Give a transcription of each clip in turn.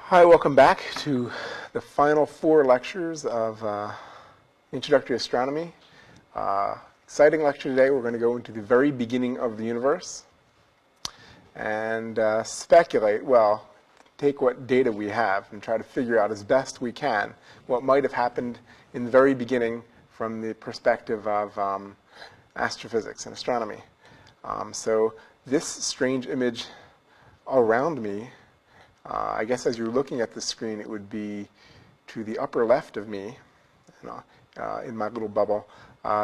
Hi, welcome back to the final 4 lectures of Introductory Astronomy. Exciting lecture today. We're going to go into the very beginning of the universe and speculate, well, take what data we have and try to figure out as best we can what might have happened in the very beginning from the perspective of astrophysics and astronomy. So this strange image around me, I guess as you're looking at the screen, it would be to the upper left of me, in my little bubble,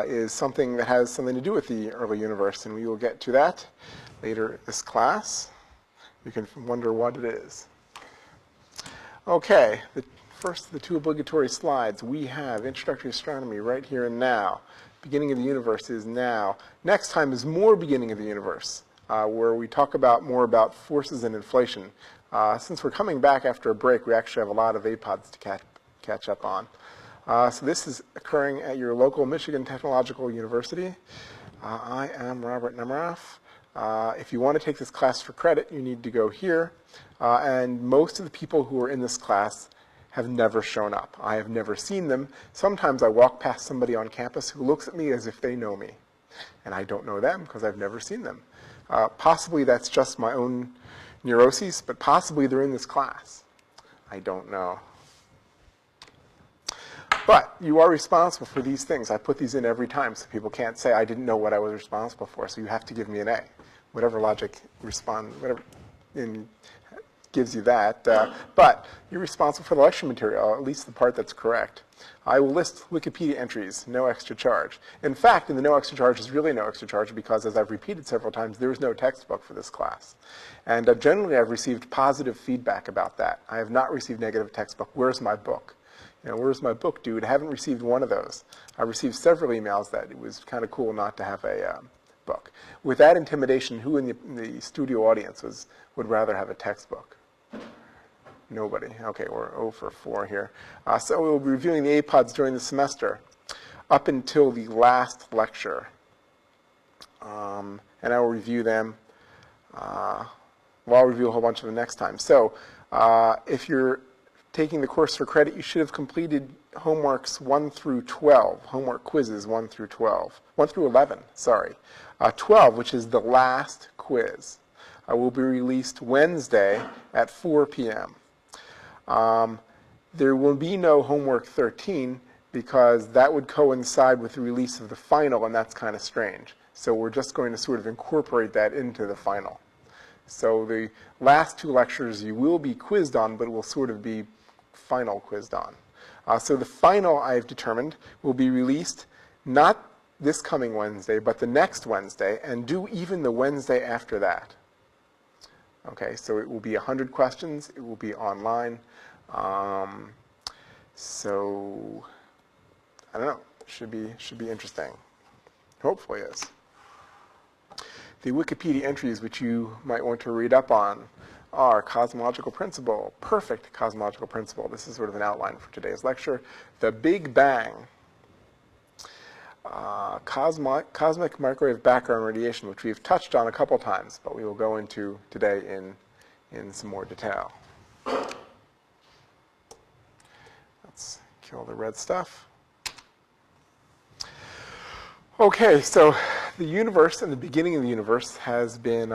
is something that has something to do with the early universe, and we will get to that later this class. You can wonder what it is. Okay, first of the 2 obligatory slides. We have Introductory Astronomy right here and now. Beginning of the universe is now. Next time is more beginning of the universe, where we talk more about forces and inflation. Since we're coming back after a break, we actually have a lot of APODs to catch up on. So this is occurring at your local Michigan Technological University. I am Robert Nemiroff. If you want to take this class for credit, you need to go here. And most of the people who are in this class have never shown up. I have never seen them. Sometimes I walk past somebody on campus who looks at me as if they know me. And I don't know them because I've never seen them. Possibly that's just my own neuroses, but possibly they're in this class. I don't know. But you are responsible for these things. I put these in every time so people can't say I didn't know what I was responsible for, so you have to give me an A. Whatever logic whatever gives you that. But you're responsible for the lecture material, at least the part that's correct. I will list Wikipedia entries, no extra charge. In fact, in the no extra charge is really no extra charge because, as I've repeated several times, there is no textbook for this class. And generally, I've received positive feedback about that. I have not received negative textbook. Where's my book? Where's my book, dude? I haven't received one of those. I received several emails that it was kind of cool not to have a book. With that intimidation, who in the studio audience would rather have a textbook? Nobody. Okay, we're 0 for 4 here. So we'll be reviewing the APODs during the semester up until the last lecture. And I will review them. I'll review a whole bunch of them next time. So if you're taking the course for credit, you should have completed homeworks 1 through 12, homework quizzes 1 through 11, sorry. 12, which is the last quiz, will be released Wednesday at 4 p.m. There will be no homework 13 because that would coincide with the release of the final, and that's kind of strange. So we're just going to sort of incorporate that into the final. So the last 2 lectures you will be quizzed on, but it will sort of be final quizzed on. So the final, I've determined, will be released not this coming Wednesday, but the next Wednesday, and due even the Wednesday after that. Okay, so it will be 100 questions. It will be online. So I don't know. Should be interesting. Hopefully it is. The Wikipedia entries which you might want to read up on are cosmological principle, perfect cosmological principle. This is sort of an outline for today's lecture. The Big Bang, cosmic microwave background radiation, which we've touched on a couple times, but we will go into today in some more detail. Let's kill the red stuff. Okay, so the universe and the beginning of the universe has been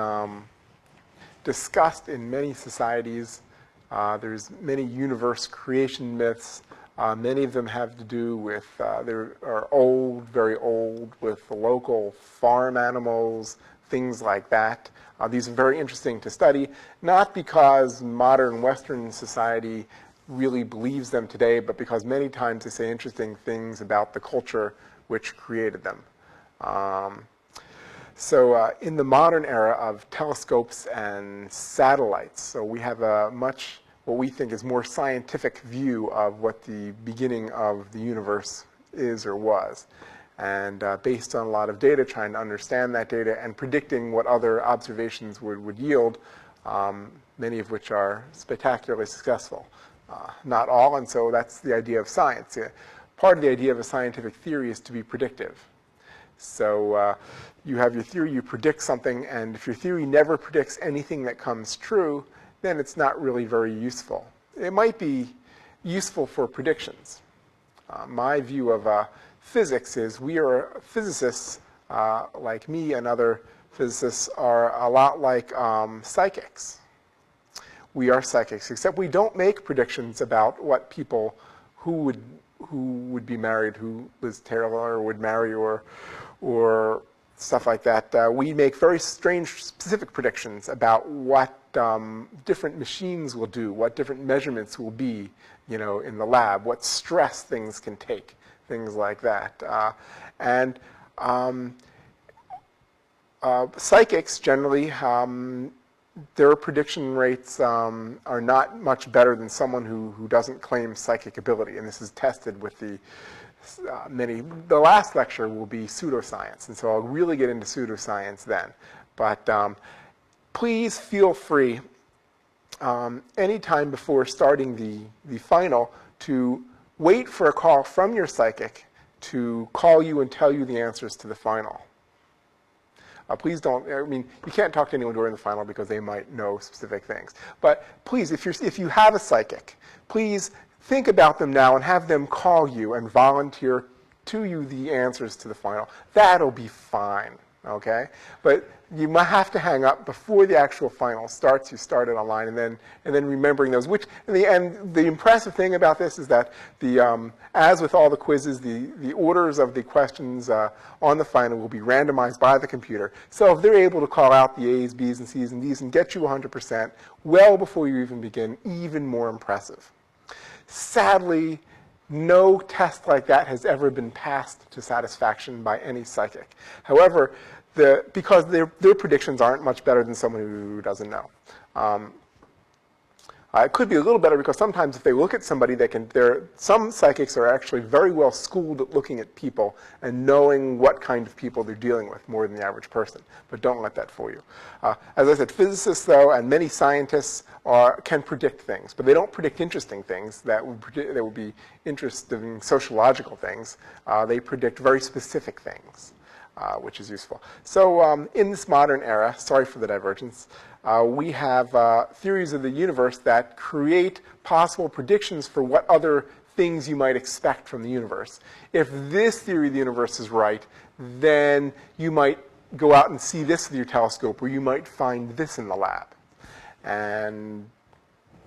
discussed in many societies. There's many universe creation myths. Many of them have to do with, they are old, very old, with the local farm animals, things like that. These are very interesting to study, not because modern Western society really believes them today, but because many times they say interesting things about the culture which created them. So in the modern era of telescopes and satellites, so we have a much, what we think is more scientific view of what the beginning of the universe is or was. And based on a lot of data, trying to understand that data and predicting what other observations would yield, many of which are spectacularly successful. Not all, and so that's the idea of science. Part of the idea of a scientific theory is to be predictive. So you have your theory, you predict something, and if your theory never predicts anything that comes true, then it's not really very useful. it might be useful for predictions. My view of physics is we are physicists, like me and other physicists, are a lot like psychics. We are psychics, except we don't make predictions about what people who would be married, who Liz Taylor would marry, or stuff like that. We make very strange, specific predictions about what different machines will do, what different measurements will be, in the lab, what stress things can take, things like that. Psychics generally, their prediction rates are not much better than someone who doesn't claim psychic ability, and this is tested with the last lecture will be pseudoscience, and so I'll really get into pseudoscience then. But please feel free anytime before starting the final to wait for a call from your psychic to call you and tell you the answers to the final. Please don't, you can't talk to anyone during the final because they might know specific things. But please, if you have a psychic, please think about them now and have them call you and volunteer to you the answers to the final. That'll be fine, okay? But you might have to hang up before the actual final starts. You start it online, and then remembering those. And the impressive thing about this is that as with all the quizzes, the orders of the questions on the final will be randomized by the computer. So if they're able to call out the A's, B's, and C's, and D's and get you 100% well before you even begin, even more impressive. Sadly, no test like that has ever been passed to satisfaction by any psychic. However, because their predictions aren't much better than someone who doesn't know. It could be a little better because sometimes if they look at somebody, some psychics are actually very well schooled at looking at people and knowing what kind of people they're dealing with more than the average person. But don't let that fool you. As I said, physicists, though, and many scientists can predict things, but they don't predict interesting things that would be interesting sociological things. They predict very specific things. Which is useful. So in this modern era, sorry for the divergence, we have theories of the universe that create possible predictions for what other things you might expect from the universe. If this theory of the universe is right, then you might go out and see this with your telescope, or you might find this in the lab. And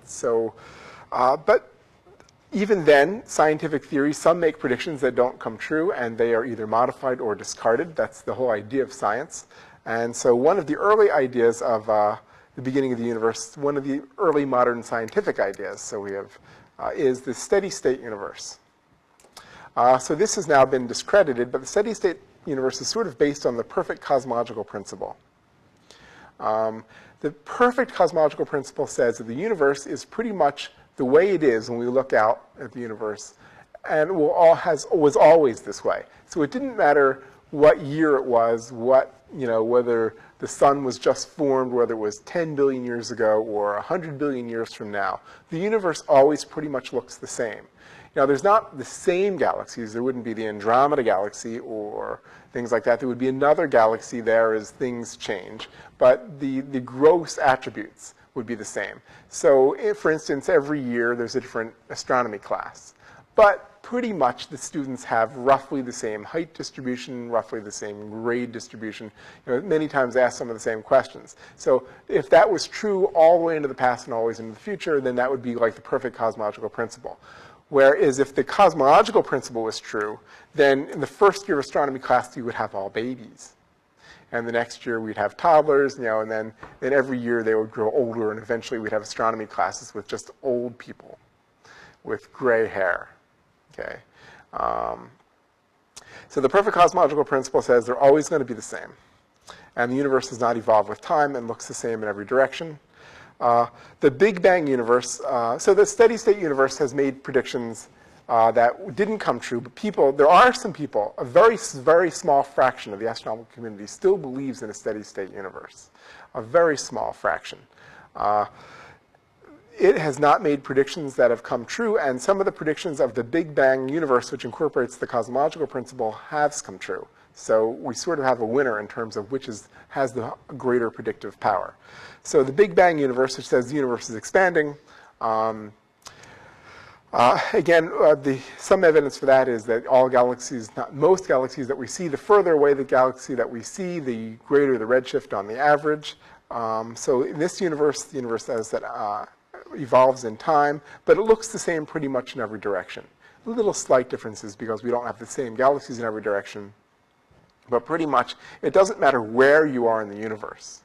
so, but even then, scientific theories, some make predictions that don't come true, and they are either modified or discarded. That's the whole idea of science. And so one of the early ideas of the beginning of the universe, one of the early modern scientific ideas, so we have, is the steady-state universe. So this has now been discredited, but the steady-state universe is sort of based on the perfect cosmological principle. The perfect cosmological principle says that the universe is pretty much the way it is when we look out at the universe, and was always this way. So it didn't matter what year it was, whether the sun was just formed, whether it was 10 billion years ago or 100 billion years from now. The universe always pretty much looks the same. Now, there's not the same galaxies. There wouldn't be the Andromeda galaxy or things like that. There would be another galaxy there as things change, but the gross attributes would be the same. So, for instance, every year there's a different astronomy class. But pretty much the students have roughly the same height distribution, roughly the same grade distribution. Many times ask some of the same questions. So if that was true all the way into the past and always into the future, then that would be like the perfect cosmological principle. Whereas if the cosmological principle was true, then in the first year of astronomy class, you would have all babies. And the next year we'd have toddlers, and then every year they would grow older, and eventually we'd have astronomy classes with just old people with gray hair. Okay. So the perfect cosmological principle says they're always going to be the same. And the universe does not evolve with time and looks the same in every direction. The Big Bang universe, so the steady-state universe has made predictions that didn't come true, but there are some people, a very, very small fraction of the astronomical community still believes in a steady-state universe. A very small fraction. It has not made predictions that have come true, and some of the predictions of the Big Bang universe, which incorporates the cosmological principle, have come true. So we sort of have a winner in terms of which has the greater predictive power. So the Big Bang universe, which says the universe is expanding, Again, some evidence for that is that all galaxies, most galaxies that we see, the further away the galaxy that we see, the greater the redshift on the average. So in this universe, the universe says that evolves in time, but it looks the same pretty much in every direction. Little slight differences because we don't have the same galaxies in every direction, but pretty much it doesn't matter where you are in the universe.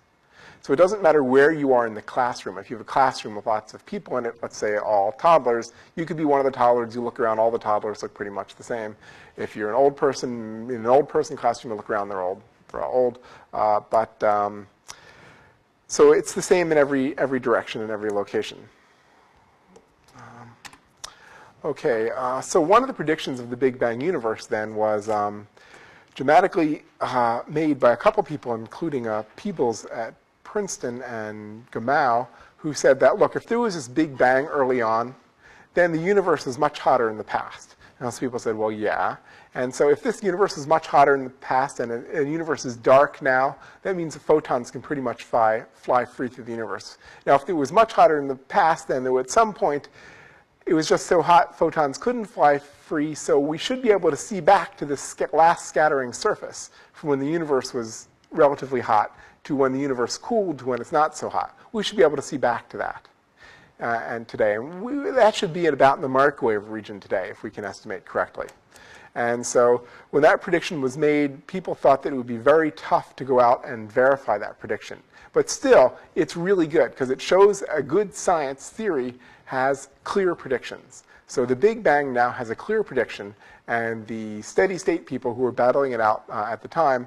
So it doesn't matter where you are in the classroom. If you have a classroom with lots of people in it, let's say all toddlers, you could be one of the toddlers. You look around, all the toddlers look pretty much the same. If you're an old person, in an old person classroom, you look around, they're all old. So it's the same in every direction, in every location. Okay, so one of the predictions of the Big Bang universe then was dramatically made by a couple people, including Peebles at Princeton and Gamow, who said that, look, if there was this Big Bang early on, then the universe is much hotter in the past. And some people said, well, yeah. And so if this universe is much hotter in the past and a universe is dark now, that means the photons can pretty much fly free through the universe. Now, if it was much hotter in the past, then there would, at some point, it was just so hot, photons couldn't fly free, so we should be able to see back to this last scattering surface from when the universe was relatively hot to when the universe cooled to when it's not so hot. We should be able to see back to that and today. And that should be at about in the microwave region today, if we can estimate correctly. And so when that prediction was made, people thought that it would be very tough to go out and verify that prediction. But still, it's really good, because it shows a good science theory has clear predictions. So the Big Bang now has a clear prediction, and the steady state people who were battling it out at the time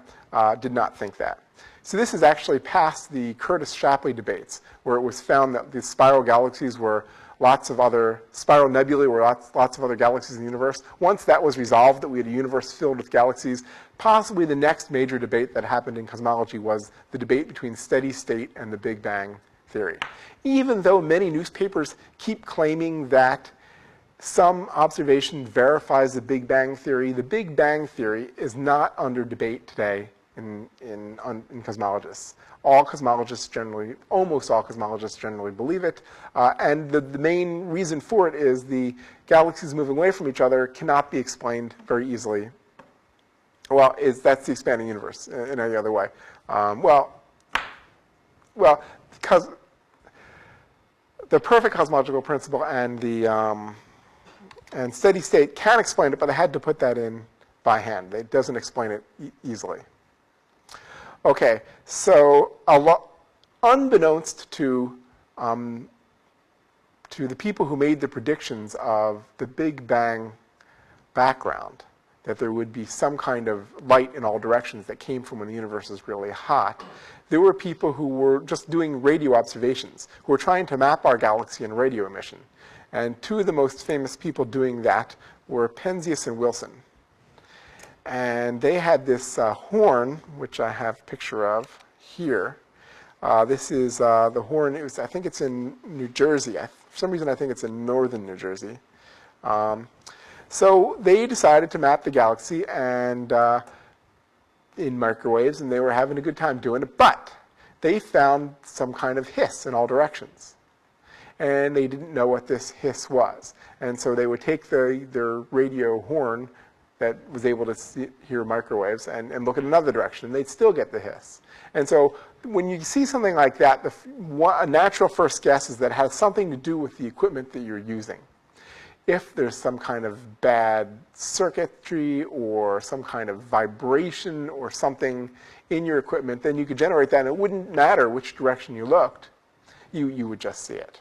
did not think that. So this is actually past the Curtis-Shapley debates, where it was found that the spiral galaxies were lots of other, spiral nebulae were lots of other galaxies in the universe. Once that was resolved, that we had a universe filled with galaxies, possibly the next major debate that happened in cosmology was the debate between steady state and the Big Bang theory. Even though many newspapers keep claiming that some observation verifies the Big Bang theory is not under debate today in cosmologists. All cosmologists generally, almost all cosmologists generally believe it. And the main reason for it is the galaxies moving away from each other cannot be explained very easily. Well, that's the expanding universe in any other way. Because the perfect cosmological principle and the and steady state can explain it, but they had to put that in by hand. It doesn't explain it easily. Okay, so unbeknownst to the people who made the predictions of the Big Bang background, that there would be some kind of light in all directions that came from when the universe was really hot, there were people who were just doing radio observations, who were trying to map our galaxy in radio emission. And two of the most famous people doing that were Penzias and Wilson. And they had this horn, which I have a picture of here. This is the horn. I think it's in New Jersey. For some reason, I think it's in northern New Jersey. So they decided to map the galaxy and in microwaves, and they were having a good time doing it. But they found some kind of hiss in all directions. And they didn't know what this hiss was. And so they would take their radio horn that was able to hear microwaves and look in another direction, and they'd still get the hiss. And so when you see something like that, a natural first guess is that it has something to do with the equipment that you're using. If there's some kind of bad circuitry or some kind of vibration or something in your equipment, then you could generate that, and it wouldn't matter which direction you looked. You would just see it.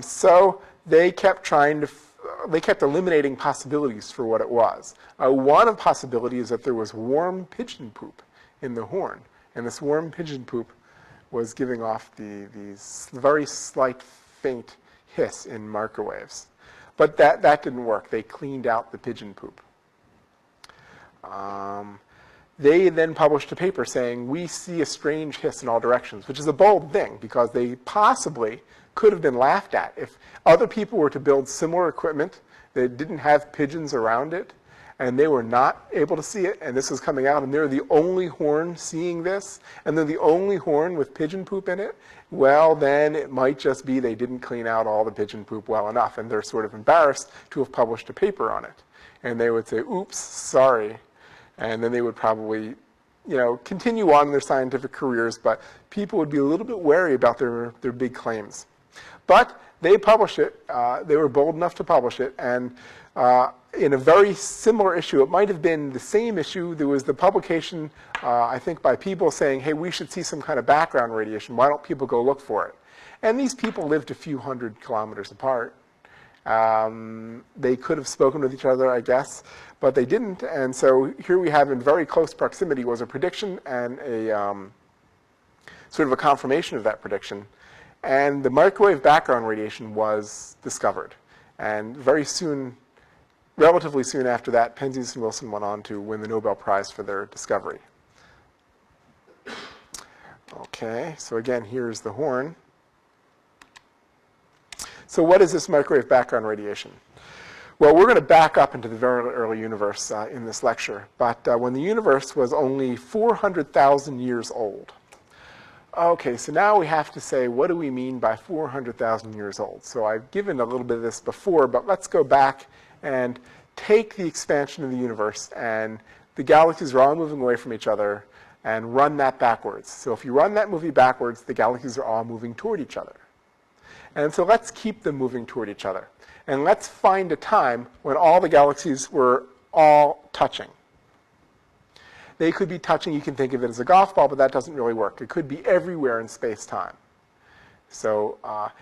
So they kept eliminating possibilities for what it was. One of the possibilities is that there was warm pigeon poop in the horn, and this warm pigeon poop was giving off these very slight, faint hiss in microwaves. But that didn't work. They cleaned out the pigeon poop. They then published a paper saying, we see a strange hiss in all directions, which is a bold thing, because they possibly could have been laughed at. If other people were to build similar equipment that didn't have pigeons around it, and they were not able to see it, and this was coming out, and they're the only horn seeing this, and they're the only horn with pigeon poop in it, well, then it might just be they didn't clean out all the pigeon poop well enough, and they're sort of embarrassed to have published a paper on it. And they would say, oops, sorry. And then they would probably, continue on in their scientific careers, but people would be a little bit wary about their big claims. But they published it. They were bold enough to publish it, and in a very similar issue, it might have been the same issue. There was the publication, I think, by people saying, hey, we should see some kind of background radiation. Why don't people go look for it? And these people lived a few hundred kilometers apart. They could have spoken with each other, I guess, but they didn't. And so here we have in very close proximity was a prediction and a sort of a confirmation of that prediction. And the microwave background radiation was discovered. And very soon, relatively soon after that, Penzias and Wilson went on to win the Nobel Prize for their discovery. Okay, so again, here's the horn. So what is this microwave background radiation? Well, we're going to back up into the very early universe in this lecture. But when the universe was only 400,000 years old. Okay, so now we have to say, what do we mean by 400,000 years old? So I've given a little bit of this before, but let's go back and take the expansion of the universe, and the galaxies are all moving away from each other, and run that backwards. So if you run that movie backwards, the galaxies are all moving toward each other. And so let's keep them moving toward each other. And let's find a time when all the galaxies were all touching. They could be touching, you can think of it as a golf ball, but that doesn't really work. It could be everywhere in space-time. So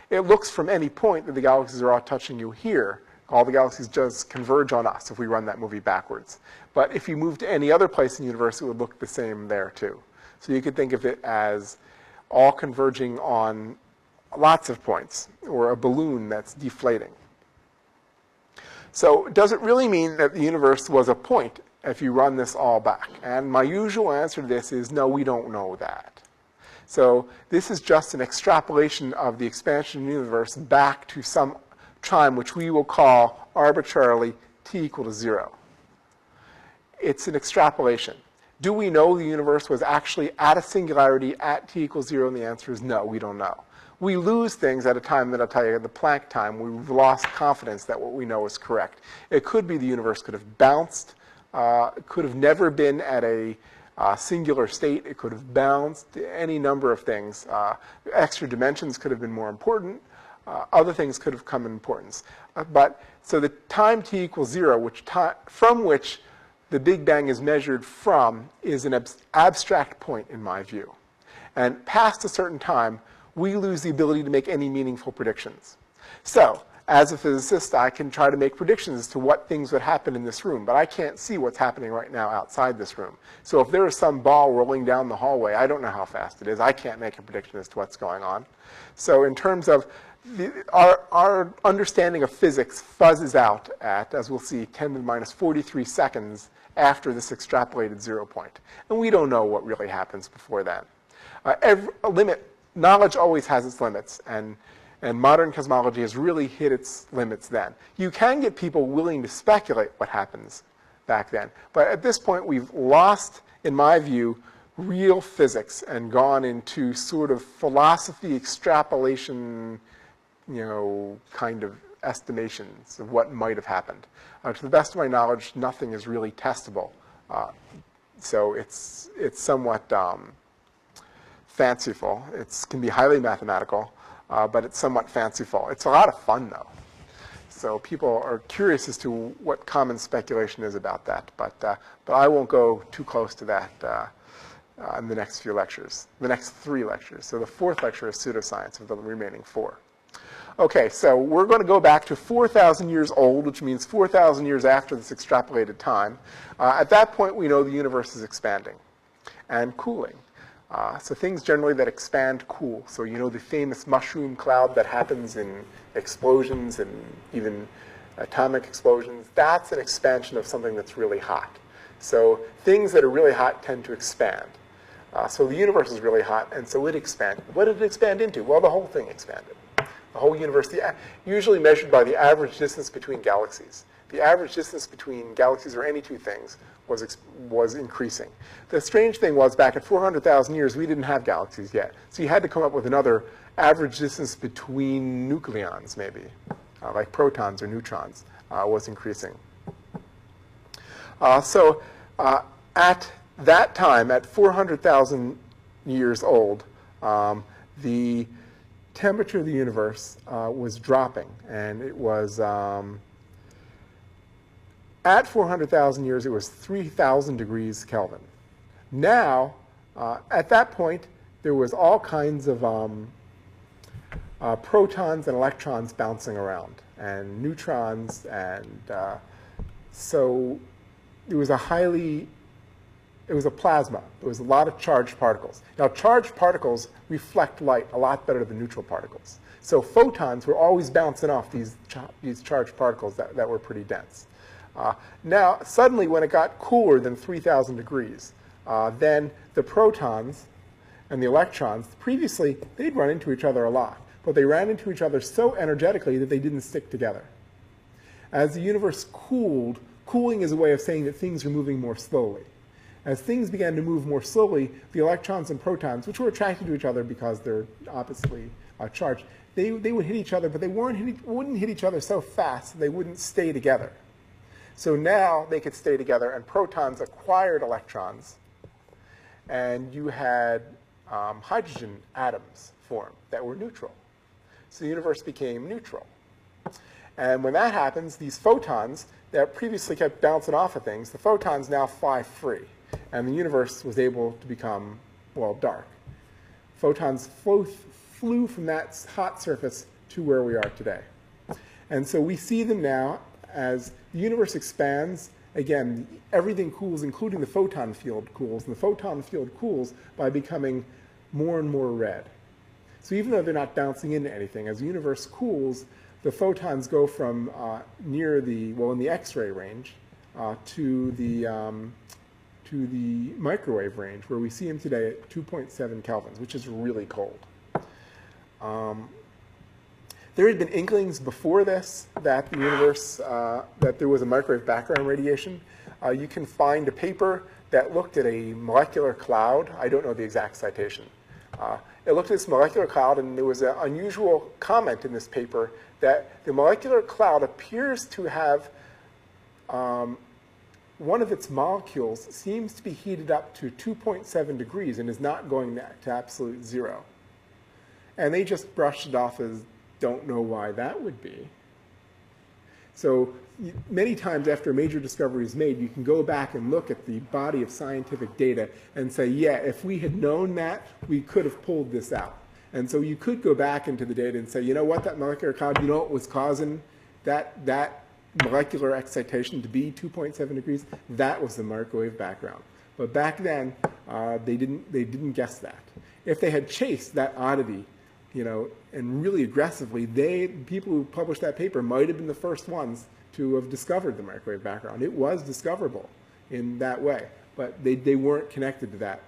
it looks from any point that the galaxies are all touching you here. All the galaxies just converge on us if we run that movie backwards. But if you move to any other place in the universe, it would look the same there too. So you could think of it as all converging on lots of points, or a balloon that's deflating. So does it really mean that the universe was a point if you run this all back? And my usual answer to this is no, we don't know that. So this is just an extrapolation of the expansion of the universe back to some time which we will call arbitrarily t equal to 0. It's an extrapolation. Do we know the universe was actually at a singularity at t equals 0? And the answer is no, we don't know. We lose things at a time that I'll tell you, at the Planck time, we've lost confidence that what we know is correct. It could be the universe could have bounced. It could have never been at a singular state. It could have bounced. Any number of things. Extra dimensions could have been more important. Other things could have come in importance. So the time t equals 0, from which the Big Bang is measured from, is an abstract point in my view. And past a certain time, we lose the ability to make any meaningful predictions. So, as a physicist, I can try to make predictions as to what things would happen in this room, but I can't see what's happening right now outside this room. So if there is some ball rolling down the hallway, I don't know how fast it is. I can't make a prediction as to what's going on. So in terms of our understanding of physics fuzzes out at, as we'll see, 10 to the minus 43 seconds after this extrapolated 0 point. And we don't know what really happens before then. Knowledge always has its limits, and modern cosmology has really hit its limits then. You can get people willing to speculate what happens back then, but at this point we've lost, in my view, real physics and gone into sort of philosophy extrapolation, kind of estimations of what might have happened. To the best of my knowledge, nothing is really testable. So it's somewhat fanciful. It can be highly mathematical, but it's somewhat fanciful. It's a lot of fun, though. So people are curious as to what common speculation is about that. But I won't go too close to that in the next few lectures, the next 3 lectures. So the 4th lecture is pseudoscience of the remaining 4. Okay, so we're going to go back to 4,000 years old, which means 4,000 years after this extrapolated time. At that point, we know the universe is expanding and cooling. So things generally that expand cool. So the famous mushroom cloud that happens in explosions and even atomic explosions, that's an expansion of something that's really hot. So things that are really hot tend to expand. So the universe is really hot, and so it expanded. What did it expand into? Well, the whole thing expanded. The whole universe, usually measured by the average distance between galaxies. The average distance between galaxies, or any two things, was increasing. The strange thing was, back at 400,000 years, we didn't have galaxies yet. So you had to come up with another average distance between nucleons, maybe, like protons or neutrons, was increasing. So at that time, at 400,000 years old, the temperature of the universe was dropping, and it was at 400,000 years, it was 3,000 degrees Kelvin. Now, at that point, there was all kinds of protons and electrons bouncing around, and neutrons, and so it was a plasma. There was a lot of charged particles. Now, charged particles reflect light a lot better than neutral particles. So photons were always bouncing off these charged particles that were pretty dense. Now, suddenly, when it got cooler than 3,000 degrees, then the protons and the electrons, previously, they'd run into each other a lot. But they ran into each other so energetically that they didn't stick together. As the universe cooled, cooling is a way of saying that things are moving more slowly. As things began to move more slowly, the electrons and protons, which were attracted to each other because they're oppositely charged, they would hit each other, but they wouldn't hit each other so fast that they wouldn't stay together. So now they could stay together, and protons acquired electrons, and you had hydrogen atoms form that were neutral. So the universe became neutral. And when that happens, these photons that previously kept bouncing off of things, the photons now fly free. And the universe was able to become, well, dark. Photons flew from that hot surface to where we are today. And so we see them now as the universe expands. Again, everything cools, including the photon field cools. And the photon field cools by becoming more and more red. So even though they're not bouncing into anything, as the universe cools, the photons go from near the, well, in the X-ray range to the microwave range, where we see them today at 2.7 kelvins, which is really cold. There had been inklings before this that the universe, that there was a microwave background radiation. You can find a paper that looked at a molecular cloud. I don't know the exact citation. It looked at this molecular cloud, and there was an unusual comment in this paper that the molecular cloud appears to have one of its molecules seems to be heated up to 2.7 degrees and is not going to absolute zero. And they just brushed it off as, don't know why that would be. So many times after a major discovery is made, you can go back and look at the body of scientific data and say, yeah, if we had known that, we could have pulled this out. And so you could go back into the data and say, you know what, that molecular cloud, you know what was causing that molecular excitation to be 2.7 degrees? That was the microwave background. But back then, they didn't guess that. If they had chased that oddity, you know, and really aggressively, people who published that paper might have been the first ones to have discovered the microwave background. It was discoverable in that way, but they weren't connected to that,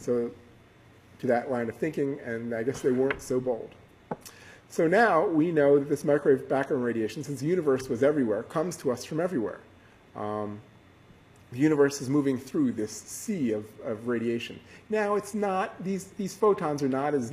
to that line of thinking, and I guess they weren't so bold. So now we know that this microwave background radiation, since the universe was everywhere, comes to us from everywhere. The universe is moving through this sea of radiation. Now it's not, these photons are not as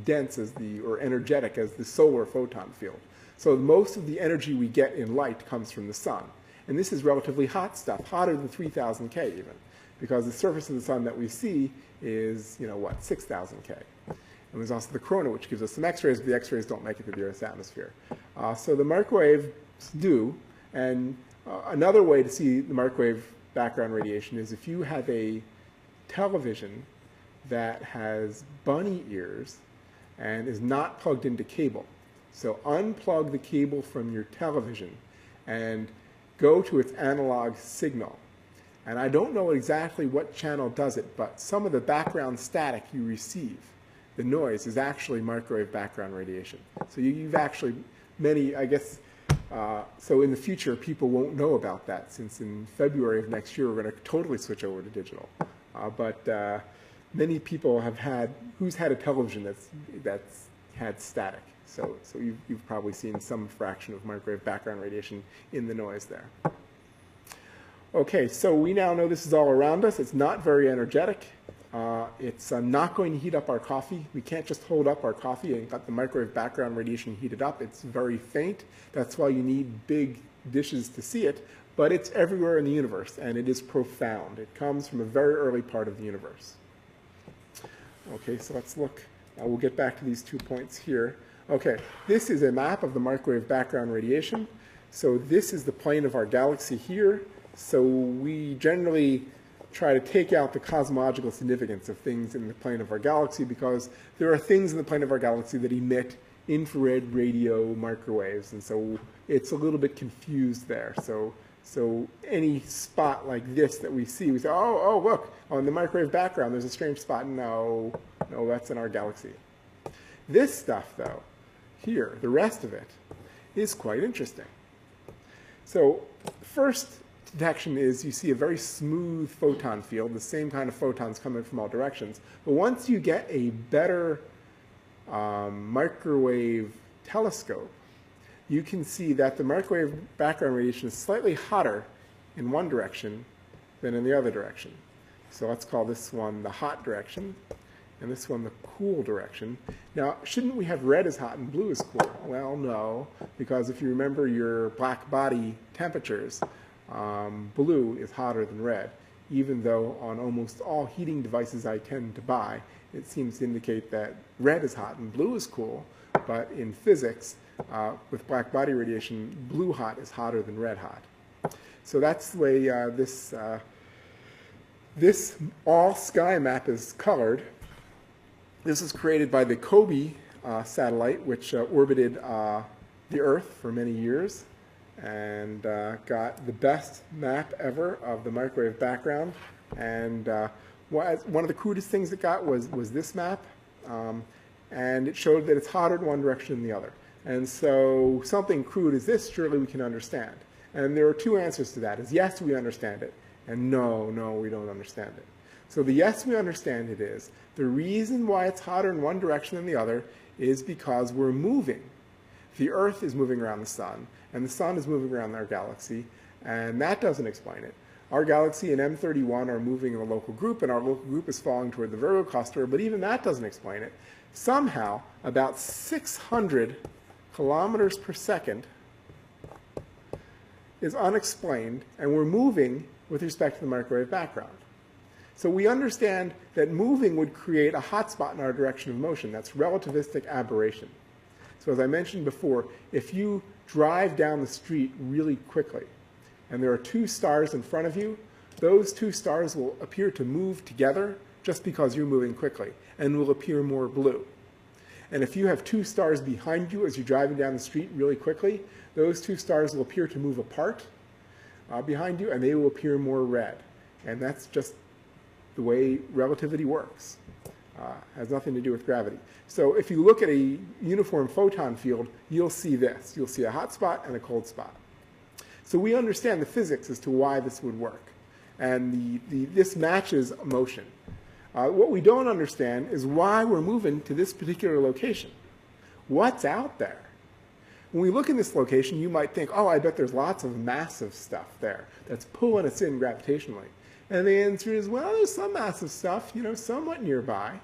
dense as or energetic as the solar photon field. So most of the energy we get in light comes from the sun. And this is relatively hot stuff, hotter than 3,000 K even, because the surface of the sun that we see is, you know what, 6,000 K. And there's also the corona, which gives us some X-rays, but the X-rays don't make it to the Earth's atmosphere. So the microwaves do, and another way to see the microwave background radiation is if you have a television that has bunny ears and is not plugged into cable. So unplug the cable from your television and go to its analog signal. And I don't know exactly what channel does it, but some of the background static you receive, the noise, is actually microwave background radiation. So you've actually many, I guess, so in the future people won't know about that, since in February of next year we're going to totally switch over to digital. But many people have had, who's had a television that's had static. So you've probably seen some fraction of microwave background radiation in the noise there. Okay, so we now know this is all around us. It's not very energetic. It's not going to heat up our coffee. We can't just hold up our coffee and let the microwave background radiation heat it up. It's very faint. That's why you need big dishes to see it. But it's everywhere in the universe, and it is profound. It comes from a very early part of the universe. Okay, so let's look. We'll get back to these 2 points here. Okay, this is a map of the microwave background radiation. So this is the plane of our galaxy here. So we generally try to take out the cosmological significance of things in the plane of our galaxy because there are things in the plane of our galaxy that emit infrared radio microwaves, and so it's a little bit confused there. So any spot like this that we see, we say, oh, look, on the microwave background, there's a strange spot. No, that's in our galaxy. This stuff, though, here, the rest of it, is quite interesting. So first detection is you see a very smooth photon field, the same kind of photons coming from all directions. But once you get a better microwave telescope, you can see that the microwave background radiation is slightly hotter in one direction than in the other direction. So let's call this one the hot direction, and this one the cool direction. Now, shouldn't we have red as hot and blue as cool? Well, no, because if you remember your black body temperatures, blue is hotter than red, even though on almost all heating devices I tend to buy, it seems to indicate that red is hot and blue is cool, but in physics, with black body radiation, blue hot is hotter than red hot. So that's the way this all sky map is colored. This is created by the COBE satellite, which orbited the Earth for many years and got the best map ever of the microwave background. And one of the crudest things it got was this map, and it showed that it's hotter in one direction than the other. And so something crude as this, surely we can understand. And there are two answers to that, is yes, we understand it, and no, we don't understand it. So the yes, we understand it is, the reason why it's hotter in one direction than the other is because we're moving. The Earth is moving around the sun, and the sun is moving around our galaxy, and that doesn't explain it. Our galaxy and M31 are moving in a local group, and our local group is falling toward the Virgo cluster, but even that doesn't explain it. Somehow, about 600 kilometers per second is unexplained, and we're moving with respect to the microwave background. So we understand that moving would create a hot spot in our direction of motion. That's relativistic aberration. So as I mentioned before, if you drive down the street really quickly, and there are two stars in front of you, those two stars will appear to move together just because you're moving quickly, and will appear more blue. And if you have two stars behind you as you're driving down the street really quickly, those two stars will appear to move apart behind you, and they will appear more red. And that's just the way relativity works. Has nothing to do with gravity. So if you look at a uniform photon field, you'll see this. You'll see a hot spot and a cold spot. So we understand the physics as to why this would work. And this matches motion. What we don't understand is why we're moving to this particular location. What's out there? When we look in this location, you might think, oh, I bet there's lots of massive stuff there that's pulling us in gravitationally. And the answer is, well, there's some massive stuff, somewhat nearby.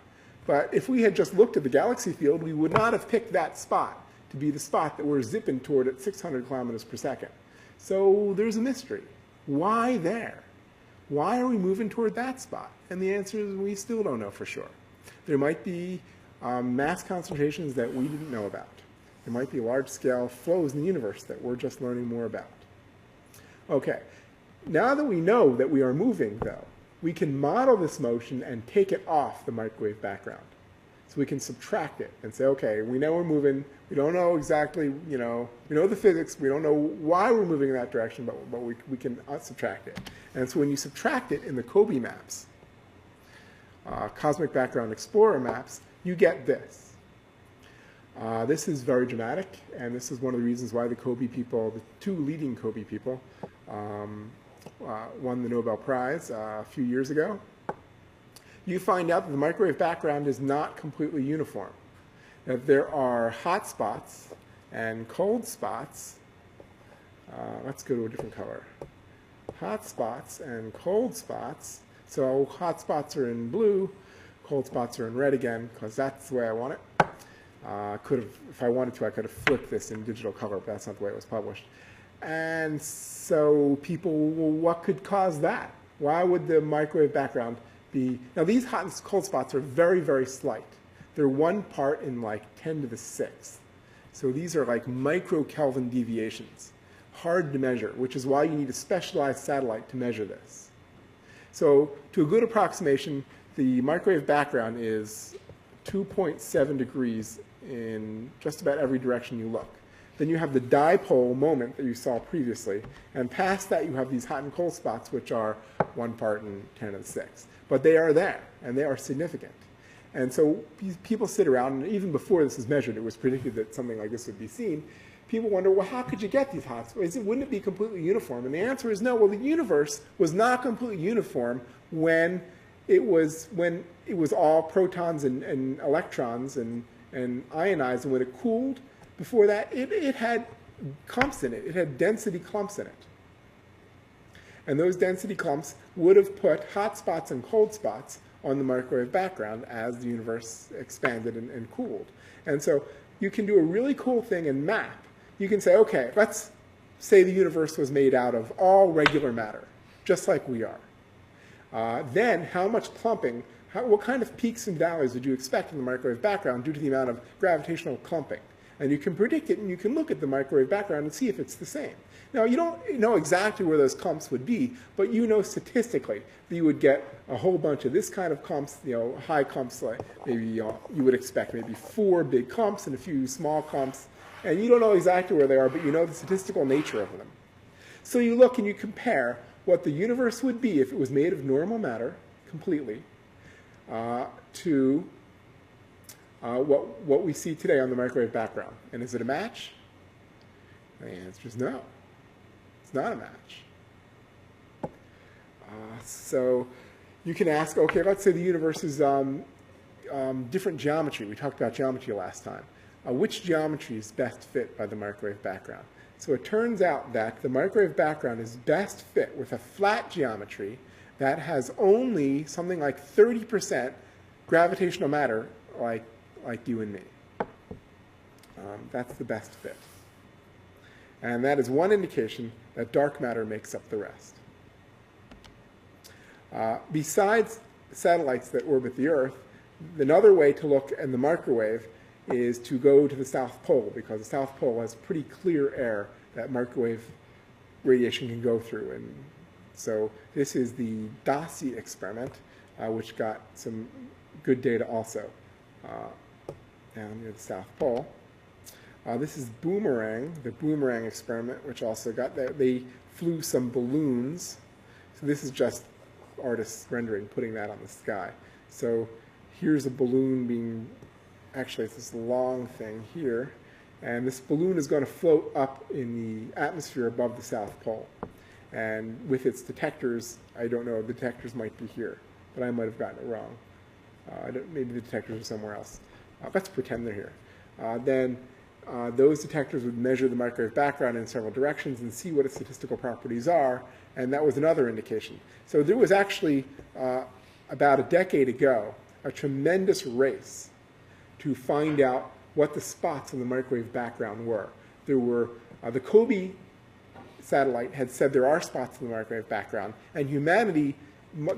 But if we had just looked at the galaxy field, we would not have picked that spot to be the spot that we're zipping toward at 600 kilometers per second. So there's a mystery. Why there? Why are we moving toward that spot? And the answer is we still don't know for sure. There might be mass concentrations that we didn't know about. There might be large-scale flows in the universe that we're just learning more about. Okay, now that we know that we are moving, though, we can model this motion and take it off the microwave background. So we can subtract it and say, okay, we know we're moving. We don't know exactly, we know the physics. We don't know why we're moving in that direction, but we can subtract it. And so when you subtract it in the COBE maps, Cosmic Background Explorer maps, you get this. This is very dramatic, and this is one of the reasons why the COBE people, the two leading COBE people, won the Nobel Prize a few years ago. You find out that the microwave background is not completely uniform. That there are hot spots and cold spots. Let's go to a different color. Hot spots and cold spots. So hot spots are in blue, cold spots are in red again because that's the way I want it. Could have, if I wanted to, I could have flipped this in digital color, but that's not the way it was published. And so people, well, what could cause that? Why would the microwave background be? Now these hot and cold spots are very, very slight. They're 1 part in like 10 to the 6th. So these are like micro-Kelvin deviations, hard to measure, which is why you need a specialized satellite to measure this. So to a good approximation, the microwave background is 2.7 degrees in just about every direction you look. Then you have the dipole moment that you saw previously, and past that you have these hot and cold spots, which are 1 part in 10 to the 6th. But they are there, and they are significant. And so people sit around, and even before this is measured, it was predicted that something like this would be seen. People wonder, well, how could you get these hot spots? Wouldn't it be completely uniform? And the answer is no. Well, the universe was not completely uniform when it was all protons and electrons and ionized, and when it cooled, before that, it had clumps in it. It had density clumps in it. And those density clumps would have put hot spots and cold spots on the microwave background as the universe expanded and cooled. And so you can do a really cool thing and map. You can say, okay, let's say the universe was made out of all regular matter, just like we are. Then how much clumping, what kind of peaks and valleys would you expect in the microwave background due to the amount of gravitational clumping? And you can predict it, and you can look at the microwave background and see if it's the same. Now, you don't know exactly where those clumps would be, but you know statistically that you would get a whole bunch of this kind of clumps, high clumps, like maybe you would expect maybe 4 big clumps and a few small clumps. And you don't know exactly where they are, but you know the statistical nature of them. So you look and you compare what the universe would be if it was made of normal matter completely to what we see today on the microwave background. And is it a match? The answer is no. It's not a match. So you can ask, okay, let's say the universe is different geometry. We talked about geometry last time. Which geometry is best fit by the microwave background? So it turns out that the microwave background is best fit with a flat geometry that has only something like 30% gravitational matter like you and me. That's the best fit. And that is one indication that dark matter makes up the rest. Besides satellites that orbit the Earth, another way to look in the microwave is to go to the South Pole, because the South Pole has pretty clear air that microwave radiation can go through. And so this is the Dasi experiment, which got some good data also down near the South Pole. This is Boomerang, the Boomerang experiment, which also got that. They flew some balloons. So this is just artists rendering, putting that on the sky. So here's a balloon being, actually it's this long thing here, and this balloon is going to float up in the atmosphere above the South Pole. And with its detectors, I don't know, the detectors might be here, but I might have gotten it wrong. Maybe the detectors are somewhere else. Let's pretend they're here. Then those detectors would measure the microwave background in several directions and see what its statistical properties are, and that was another indication. So there was actually, about a decade ago, a tremendous race to find out what the spots in the microwave background were. There were, the COBE satellite had said there are spots in the microwave background, and humanity,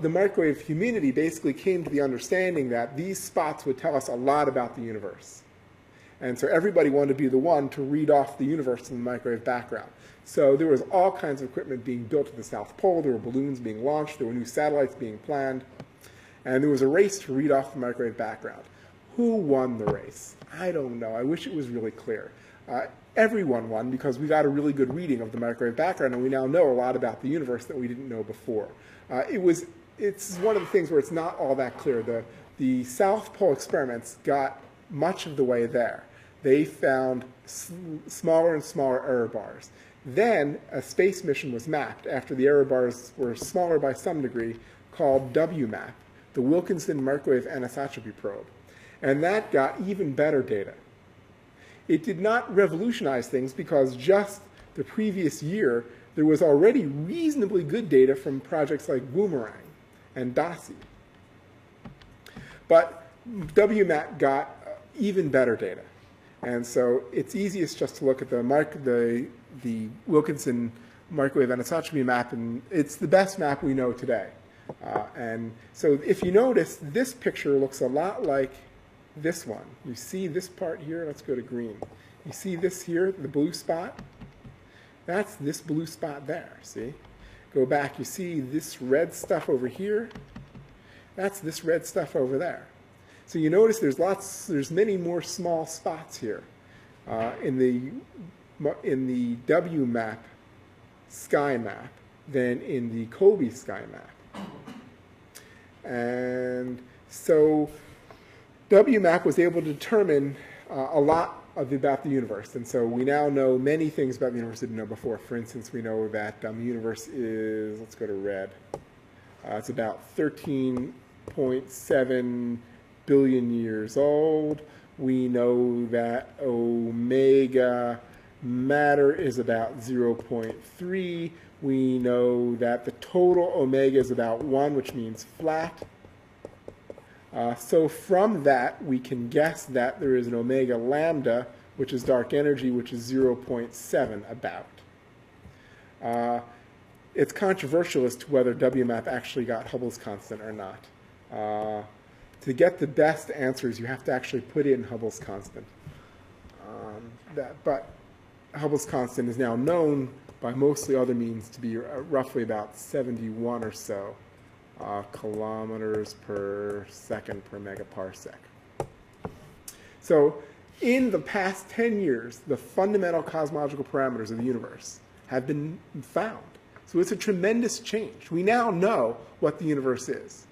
the microwave community basically came to the understanding that these spots would tell us a lot about the universe. And so everybody wanted to be the one to read off the universe in the microwave background. So there was all kinds of equipment being built at the South Pole. There were balloons being launched. There were new satellites being planned. And there was a race to read off the microwave background. Who won the race? I don't know. I wish it was really clear. Everyone won because we got a really good reading of the microwave background, and we now know a lot about the universe that we didn't know before. It's one of the things where it's not all that clear. The South Pole experiments got much of the way there. They found smaller and smaller error bars. Then a space mission was mapped after the error bars were smaller by some degree, called WMAP, the Wilkinson Microwave Anisotropy Probe. And that got even better data. It did not revolutionize things because just the previous year, there was already reasonably good data from projects like Boomerang and Dasi. But WMAP got even better data. And so it's easiest just to look at the Wilkinson microwave anisotropy map, and it's the best map we know today. And so if you notice, this picture looks a lot like this one. You see this part here? Let's go to green. You see this here, the blue spot? That's this blue spot there, see? Go back, you see this red stuff over here? That's this red stuff over there. So you notice there's many more small spots here in the WMAP sky map than in the COBE sky map. And so WMAP was able to determine a lot about the universe. And so we now know many things about the universe we didn't know before. For instance, we know that the universe is, let's go to red, it's about 13.7 billion years old. We know that omega matter is about 0.3. We know that the total omega is about 1, which means flat. So from that, we can guess that there is an omega lambda, which is dark energy, which is 0.7 about. It's controversial as to whether WMAP actually got Hubble's constant or not. To get the best answers, you have to actually put in Hubble's constant. But Hubble's constant is now known by mostly other means to be roughly about 71 or so kilometers per second per megaparsec. So in the past 10 years, the fundamental cosmological parameters of the universe have been found. So it's a tremendous change. We now know what the universe is.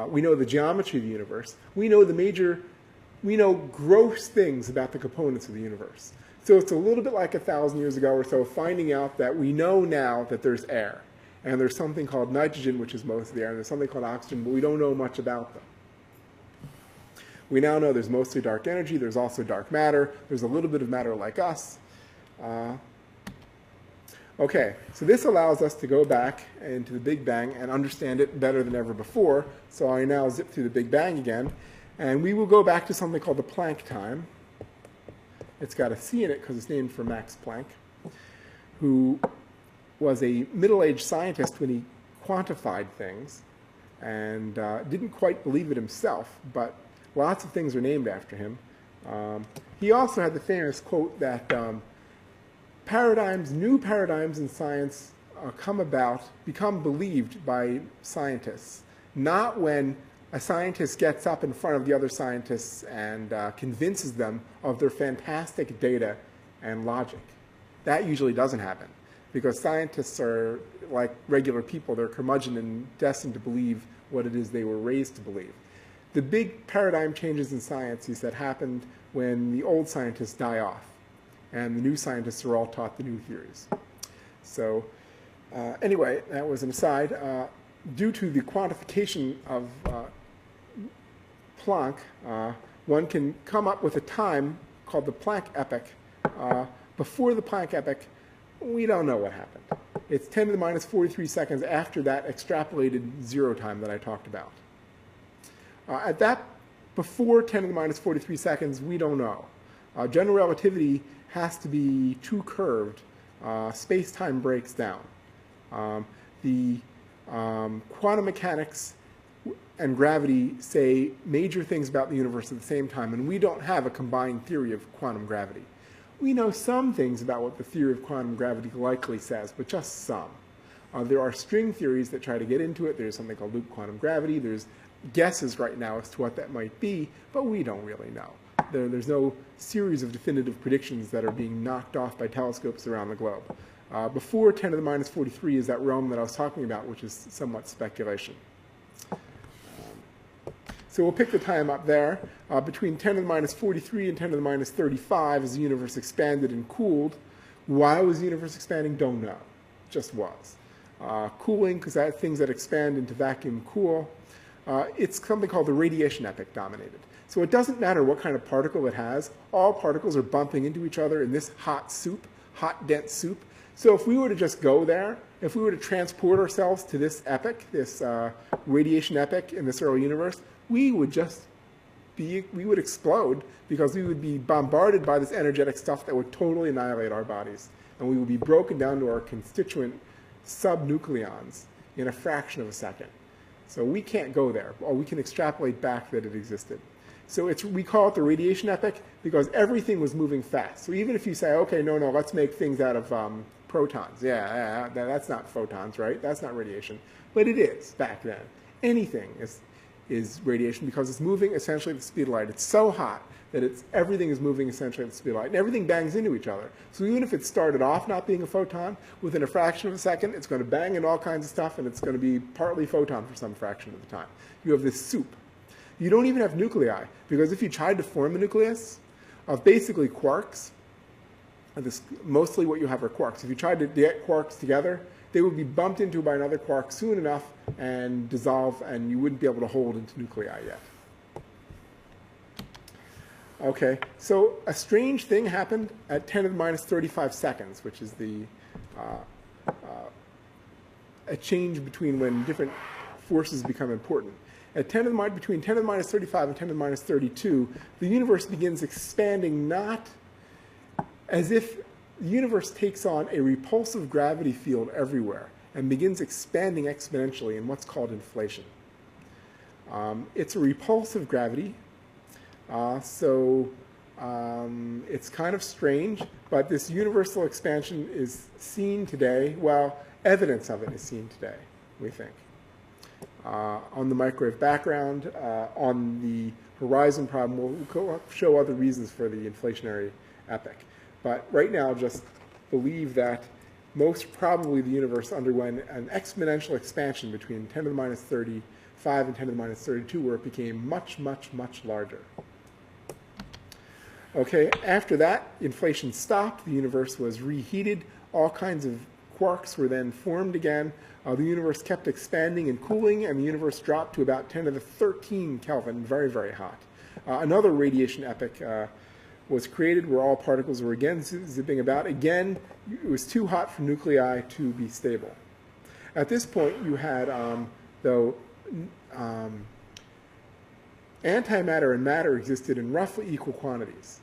We know the geometry of the universe. We know gross things about the components of the universe. So it's a little bit like 1,000 years ago or so, finding out that we know now that there's air. And there's something called nitrogen, which is most of the air, and there's something called oxygen, but we don't know much about them. We now know there's mostly dark energy. There's also dark matter. There's a little bit of matter like us. Okay, so this allows us to go back into the Big Bang and understand it better than ever before. So I now zip through the Big Bang again, and we will go back to something called the Planck time. It's got a C in it because it's named for Max Planck, who was a middle-aged scientist when he quantified things and didn't quite believe it himself, but lots of things are named after him. He also had the famous quote that new paradigms in science become believed by scientists, not when a scientist gets up in front of the other scientists and convinces them of their fantastic data and logic. That usually doesn't happen, because scientists are like regular people. They're curmudgeon and destined to believe what it is they were raised to believe. The big paradigm changes in science, he said, happened when the old scientists die off, and the new scientists are all taught the new theories. So anyway, that was an aside. Due to the quantification of Planck, one can come up with a time called the Planck epoch. Before the Planck epoch, we don't know what happened. It's 10 to the minus 43 seconds after that extrapolated zero time that I talked about. Before 10 to the minus 43 seconds, we don't know. General relativity has to be too curved. Space-time breaks down. Quantum mechanics and gravity say major things about the universe at the same time, and we don't have a combined theory of quantum gravity. We know some things about what the theory of quantum gravity likely says, but just some. There are string theories that try to get into it. There's something called loop quantum gravity. There's guesses right now as to what that might be, but we don't really know. There's no series of definitive predictions that are being knocked off by telescopes around the globe. Before 10 to the minus 43 is that realm that I was talking about, which is somewhat speculation. So we'll pick the time up there. Between 10 to the minus 43 and 10 to the minus 35, as the universe expanded and cooled. Why was the universe expanding? Don't know. It just was. Cooling, because things that expand into vacuum cool. It's something called the radiation epoch dominated. So it doesn't matter what kind of particle it has. All particles are bumping into each other in this hot soup, hot dense soup. So if we were to just go there, if we were to transport ourselves to this epoch, this radiation epoch in this early universe, we would explode because we would be bombarded by this energetic stuff that would totally annihilate our bodies. And we would be broken down to our constituent subnucleons in a fraction of a second. So we can't go there, or we can extrapolate back that it existed. So we call it the radiation epoch because everything was moving fast. So even if you say, okay, no, let's make things out of protons. Yeah, that's not photons, right? That's not radiation. But it is back then. Anything is radiation because it's moving essentially at the speed of light. It's so hot that everything is moving essentially at the speed of light, and everything bangs into each other. So even if it started off not being a photon, within a fraction of a second, it's going to bang into all kinds of stuff, and it's going to be partly photon for some fraction of the time. You have this soup. You don't even have nuclei, because if you tried to form a nucleus of basically quarks, mostly what you have are quarks. If you tried to get quarks together, they would be bumped into by another quark soon enough and dissolve, and you wouldn't be able to hold into nuclei yet. Okay, so a strange thing happened at 10 to the minus 35 seconds, which is a change between when different forces become important. At between 10 to the minus 35 and 10 to the minus 32, the universe begins expanding not as if the universe takes on a repulsive gravity field everywhere and begins expanding exponentially in what's called inflation. It's a repulsive gravity. So it's kind of strange, but this universal expansion is seen today. Well, evidence of it is seen today, we think. On the microwave background, on the horizon problem, we'll show other reasons for the inflationary epoch. But right now, just believe that most probably the universe underwent an exponential expansion between 10 to the minus 35 and 10 to the minus 32, where it became much, much, much larger. Okay, after that, inflation stopped, the universe was reheated, all kinds of quarks were then formed again, the universe kept expanding and cooling, and the universe dropped to about 10 to the 13 Kelvin, very, very hot. Another radiation epoch was created where all particles were again zipping about. Again, it was too hot for nuclei to be stable. At this point, you had, antimatter and matter existed in roughly equal quantities.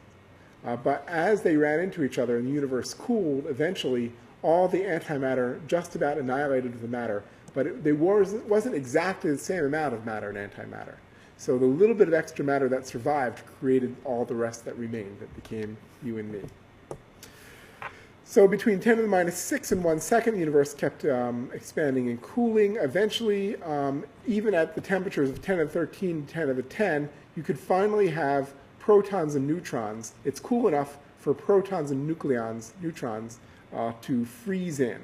But as they ran into each other and the universe cooled, eventually all the antimatter just about annihilated the matter, but there wasn't exactly the same amount of matter and antimatter. So the little bit of extra matter that survived created all the rest that remained, that became you and me. So between 10 to the minus 6 and 1 second, the universe kept expanding and cooling. Eventually, even at the temperatures of 10 to the 13, 10 to the 10, you could finally have protons and neutrons. It's cool enough for protons and neutrons, to freeze in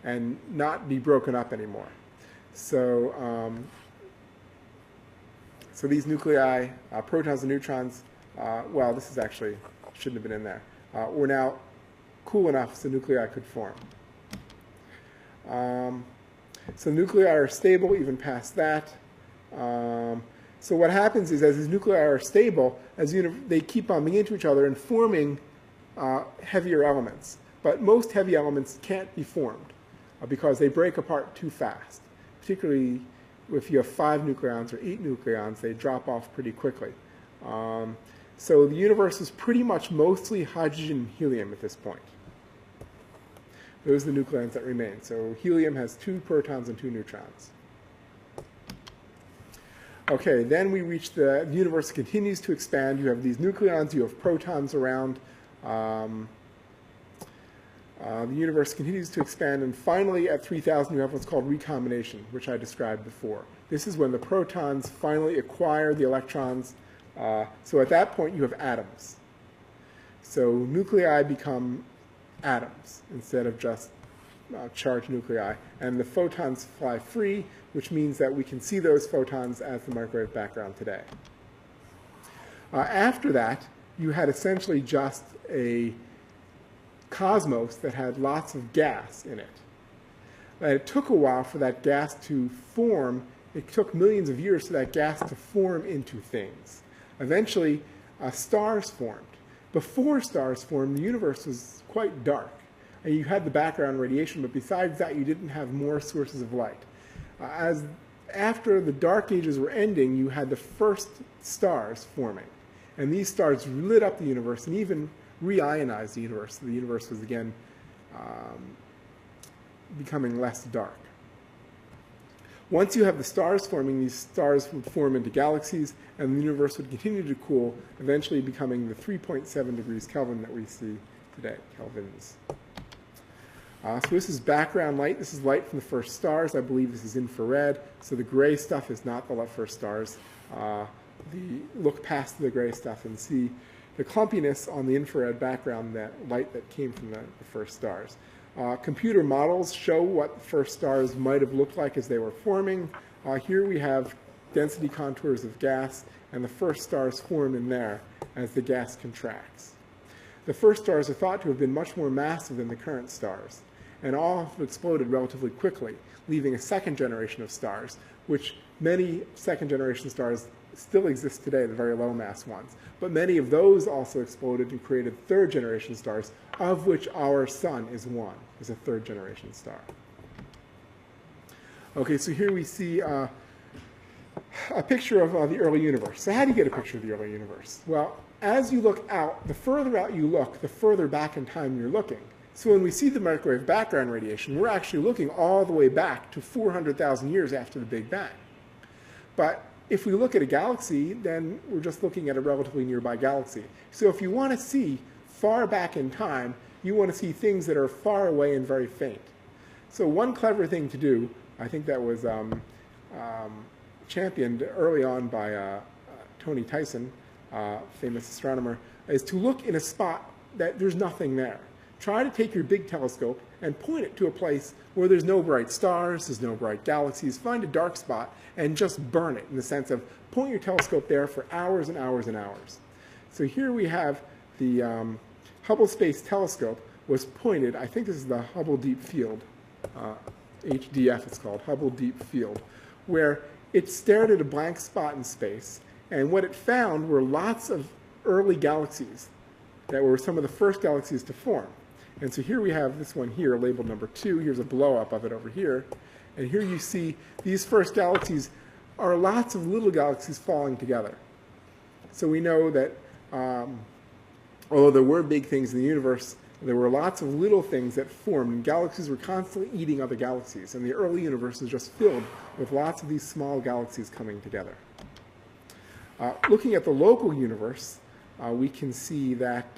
and not be broken up anymore. So, so these nuclei, protons and neutrons, well, this is actually, shouldn't have been in there, were now cool enough so nuclei could form. So nuclei are stable even past that. So what happens is as these nuclei are stable, they keep bumping into each other and forming heavier elements. But most heavy elements can't be formed because they break apart too fast. Particularly if you have 5 nucleons or 8 nucleons, they drop off pretty quickly. So the universe is pretty much mostly hydrogen and helium at this point. Those are the nucleons that remain. So helium has 2 protons and 2 neutrons. Okay, then we reach the universe continues to expand. You have these nucleons, you have protons around. The universe continues to expand, and finally at 3000 you have what's called recombination, which I described before. This is when the protons finally acquire the electrons. So at that point you have atoms. So nuclei become atoms instead of just charged nuclei, and the photons fly free, which means that we can see those photons as the microwave background today. After that, you had essentially just a cosmos that had lots of gas in it. And it took a while for that gas to form. It took millions of years for that gas to form into things. Eventually, stars formed. Before stars formed, the universe was quite dark. And you had the background radiation, but besides that, you didn't have more sources of light. As after the dark ages were ending, you had the first stars forming. And these stars lit up the universe and even reionized the universe. The universe was again becoming less dark. Once you have the stars forming, these stars would form into galaxies, and the universe would continue to cool, eventually becoming the 3.7 degrees Kelvin that we see today, kelvins. So this is background light. This is light from the first stars. I believe this is infrared. So the gray stuff is not the first stars. Look past the gray stuff and see the clumpiness on the infrared background, that light that came from the first stars. Computer models show what the first stars might have looked like as they were forming. Here we have density contours of gas, and the first stars form in there as the gas contracts. The first stars are thought to have been much more massive than the current stars, and all have exploded relatively quickly, leaving a second generation of stars, which many second generation stars still exist today, the very low mass ones. But many of those also exploded and created third generation stars, of which our sun is one, is a third generation star. Okay, so here we see a picture of the early universe. So how do you get a picture of the early universe? Well, as you look out, the further out you look, the further back in time you're looking. So when we see the microwave background radiation, we're actually looking all the way back to 400,000 years after the Big Bang. But if we look at a galaxy, then we're just looking at a relatively nearby galaxy. So if you want to see far back in time, you want to see things that are far away and very faint. So one clever thing to do, I think that was championed early on by Tony Tyson, famous astronomer, is to look in a spot that there's nothing there. Try to take your big telescope and point it to a place where there's no bright stars, there's no bright galaxies. Find a dark spot and just burn it, in the sense of point your telescope there for hours and hours and hours. So here we have the Hubble Space Telescope was pointed, I think this is the Hubble Deep Field, HDF it's called, Hubble Deep Field, where it stared at a blank spot in space, and what it found were lots of early galaxies that were some of the first galaxies to form. And so here we have this one here, labeled number 2. Here's a blow-up of it over here. And here you see these first galaxies are lots of little galaxies falling together. So we know that although there were big things in the universe, there were lots of little things that formed, and galaxies were constantly eating other galaxies. And the early universe is just filled with lots of these small galaxies coming together. Looking at the local universe, we can see that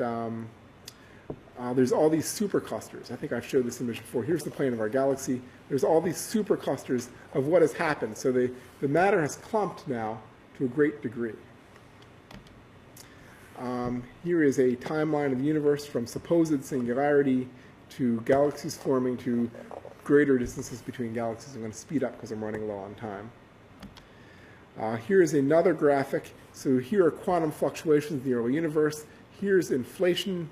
there's all these superclusters. I think I've showed this image before. Here's the plane of our galaxy. There's all these superclusters of what has happened. So the matter has clumped now to a great degree. Here is a timeline of the universe from supposed singularity to galaxies forming to greater distances between galaxies. I'm going to speed up because I'm running low on time. Here is another graphic. So here are quantum fluctuations in the early universe. Here's inflation.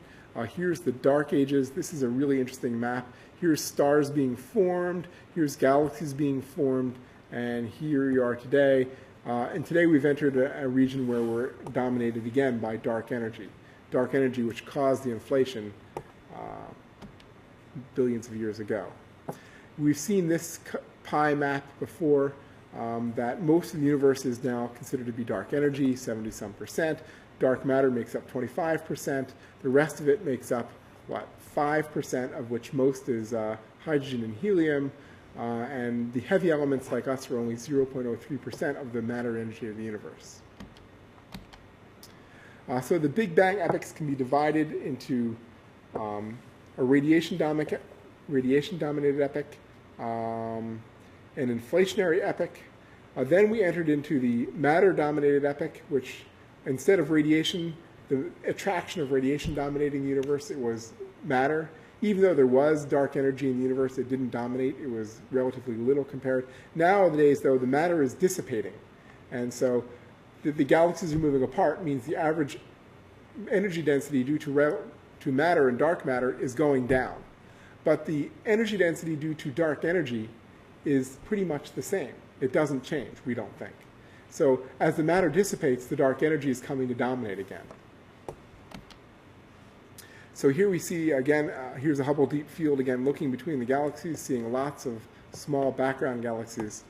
Here's the dark ages. This is a really interesting map. Here's stars being formed. Here's galaxies being formed. And here you are today. And today we've entered a region where we're dominated again by dark energy. Dark energy which caused the inflation billions of years ago. We've seen this pie map before. That most of the universe is now considered to be dark energy, 70-some%. Dark matter makes up 25%. The rest of it makes up, 5%, of which most is hydrogen and helium. And the heavy elements like us are only 0.03% of the matter energy of the universe. So the Big Bang epochs can be divided into a radiation-dominated epoch, an inflationary epoch. Then we entered into the matter-dominated epoch, which instead of radiation, the attraction of radiation dominating the universe, it was matter. Even though there was dark energy in the universe, it didn't dominate. It was relatively little compared. Nowadays, though, the matter is dissipating. And so the galaxies are moving apart means the average energy density due to matter and dark matter is going down. But the energy density due to dark energy is pretty much the same. It doesn't change, we don't think. So as the matter dissipates, the dark energy is coming to dominate again. So here we see, again, here's a Hubble Deep Field again, looking between the galaxies, seeing lots of small background galaxies.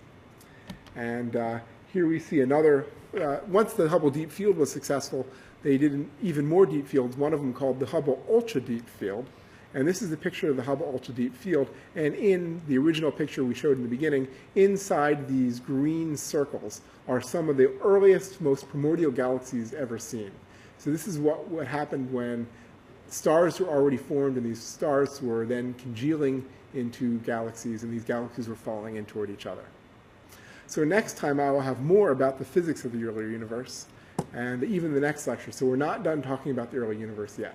And here we see another, once the Hubble Deep Field was successful, they did even more deep fields, one of them called the Hubble Ultra Deep Field. And this is the picture of the Hubble Ultra Deep Field. And in the original picture we showed in the beginning, inside these green circles are some of the earliest, most primordial galaxies ever seen. So this is what happened when stars were already formed, and these stars were then congealing into galaxies, and these galaxies were falling in toward each other. So next time I will have more about the physics of the earlier universe, and even the next lecture. So we're not done talking about the early universe yet.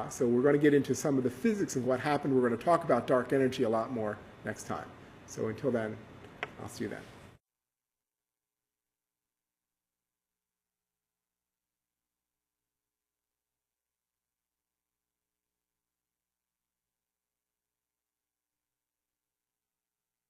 So we're going to get into some of the physics of what happened. We're going to talk about dark energy a lot more next time. So until then, I'll see you then.